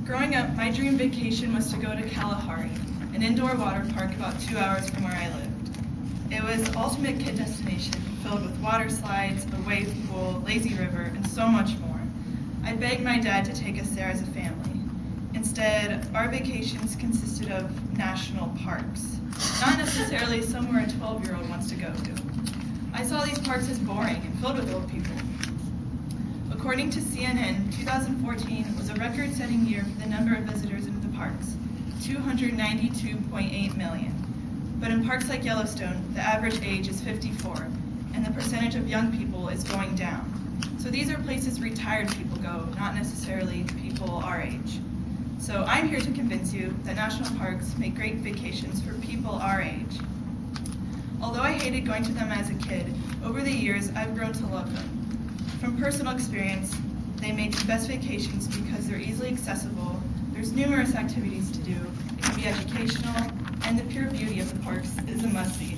Growing up, my dream vacation was to go to Kalahari, an indoor water park about 2 hours from where I lived. It was the ultimate kid destination, filled with water slides, a wave pool, lazy river, and so much more. I begged my dad to take us there as a family. Instead, our vacations consisted of national parks, not necessarily somewhere a 12-year-old wants to go to. I saw these parks as boring and filled with old people. According to CNN, 2014 was a record-setting year for the number of visitors into the parks, 292.8 million. But in parks like Yellowstone, the average age is 54, and the percentage of young people is going down. So these are places retired people go, not necessarily people our age. So I'm here to convince you that national parks make great vacations for people our age. Although I hated going to them as a kid, over the years I've grown to love them. From personal experience, they make the best vacations because they're easily accessible, there's numerous activities to do, it can be educational, and the pure beauty of the parks is a must-see.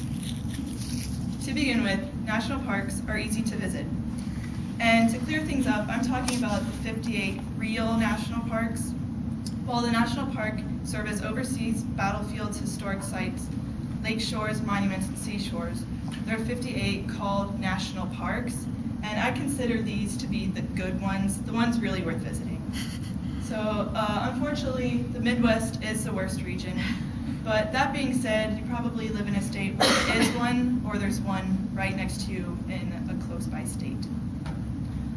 To begin with, national parks are easy to visit. And to clear things up, I'm talking about the 58 real national parks. While the national park serve as overseas battlefields, historic sites, lake shores, monuments, and seashores, there are 58 called national parks. And I consider these to be the good ones, the ones really worth visiting. So unfortunately, the Midwest is the worst region. But that being said, you probably live in a state where there is one, or there's one right next to you in a close by state.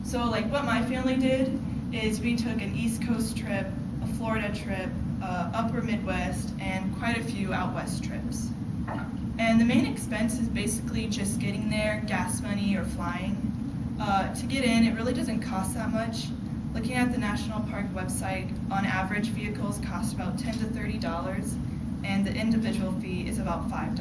So like what my family did is we took an East Coast trip, a Florida trip, upper Midwest, and quite a few out west trips. And the main expense is basically just getting there, gas money or flying. To get in, it really doesn't cost that much. Looking at the National Park website, on average, vehicles cost about $10 to $30, and the individual fee is about $5.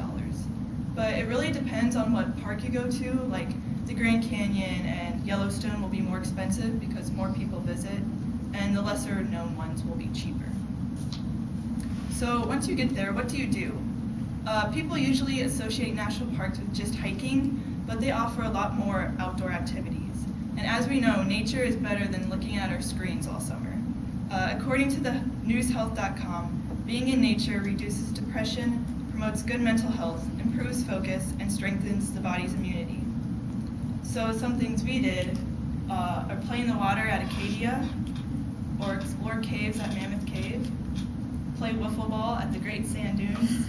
But it really depends on what park you go to, like the Grand Canyon and Yellowstone will be more expensive because more people visit, and the lesser known ones will be cheaper. So once you get there, what do? People usually associate national parks with just hiking, but they offer a lot more outdoor activities. And as we know, nature is better than looking at our screens all summer. According to the newshealth.com, being in nature reduces depression, promotes good mental health, improves focus, and strengthens the body's immunity. So some things we did are play in the water at Acadia, or explore caves at Mammoth Cave, play wiffle ball at the Great Sand Dunes,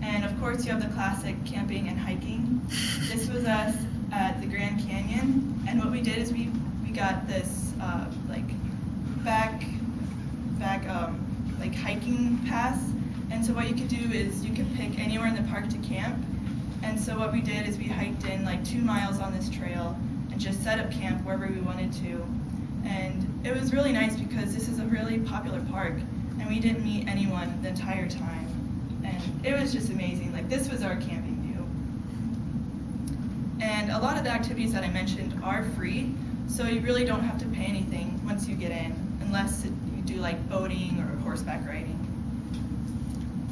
and of course you have the classic camping and hiking. This was us at the Grand Canyon, and what we did is we got this hiking pass, and so what you could do is you could pick anywhere in the park to camp. And so what we did is we hiked in like 2 miles on this trail and just set up camp wherever we wanted to. And it was really nice because this is a really popular park and we didn't meet anyone the entire time. And it was just amazing. Like, this was our camping view. And a lot of the activities that I mentioned are free, so you really don't have to pay anything once you get in, unless you do like boating or horseback riding.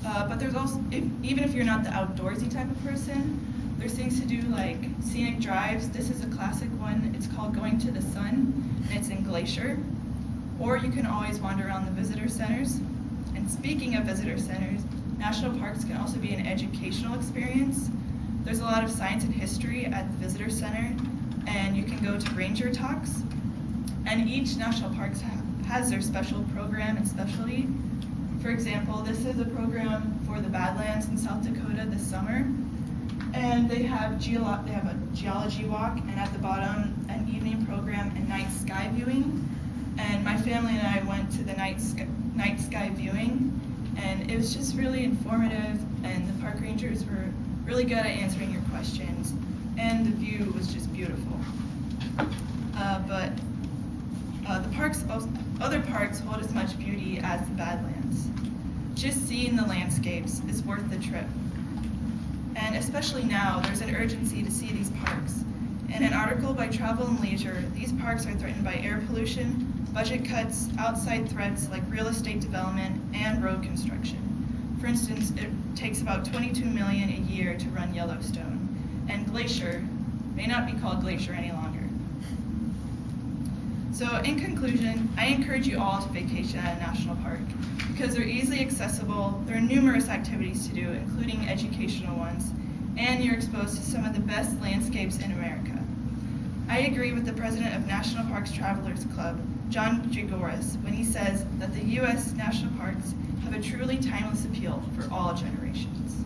But there's also, even if you're not the outdoorsy type of person, there's things to do like scenic drives. This is a classic one. It's called Going to the Sun, and it's in Glacier. Or you can always wander around the visitor centers. And speaking of visitor centers, national parks can also be an educational experience. There's a lot of science and history at the visitor center, and you can go to ranger talks. And each national park has their special program and specialty. For example, this is a program for the Badlands in South Dakota this summer, and they have a geology walk, and at the bottom, an evening program and night sky viewing. And my family and I went to the night sky viewing, and it was just really informative, and the park rangers were really good at answering your questions, and the view was just beautiful. But other parks hold as much beauty as the Badlands. Just seeing the landscapes is worth the trip. And especially now, there's an urgency to see these parks. In an article by Travel and Leisure, these parks are threatened by air pollution, budget cuts, outside threats like real estate development, and road construction. For instance, it takes about $22 million a year to run Yellowstone, and Glacier may not be called Glacier any longer. So in conclusion, I encourage you all to vacation at a national park because they're easily accessible, there are numerous activities to do, including educational ones, and you're exposed to some of the best landscapes in America. I agree with the president of National Parks Travelers Club, John Gigoris, when he says that the U.S. national parks have a truly timeless appeal for all generations.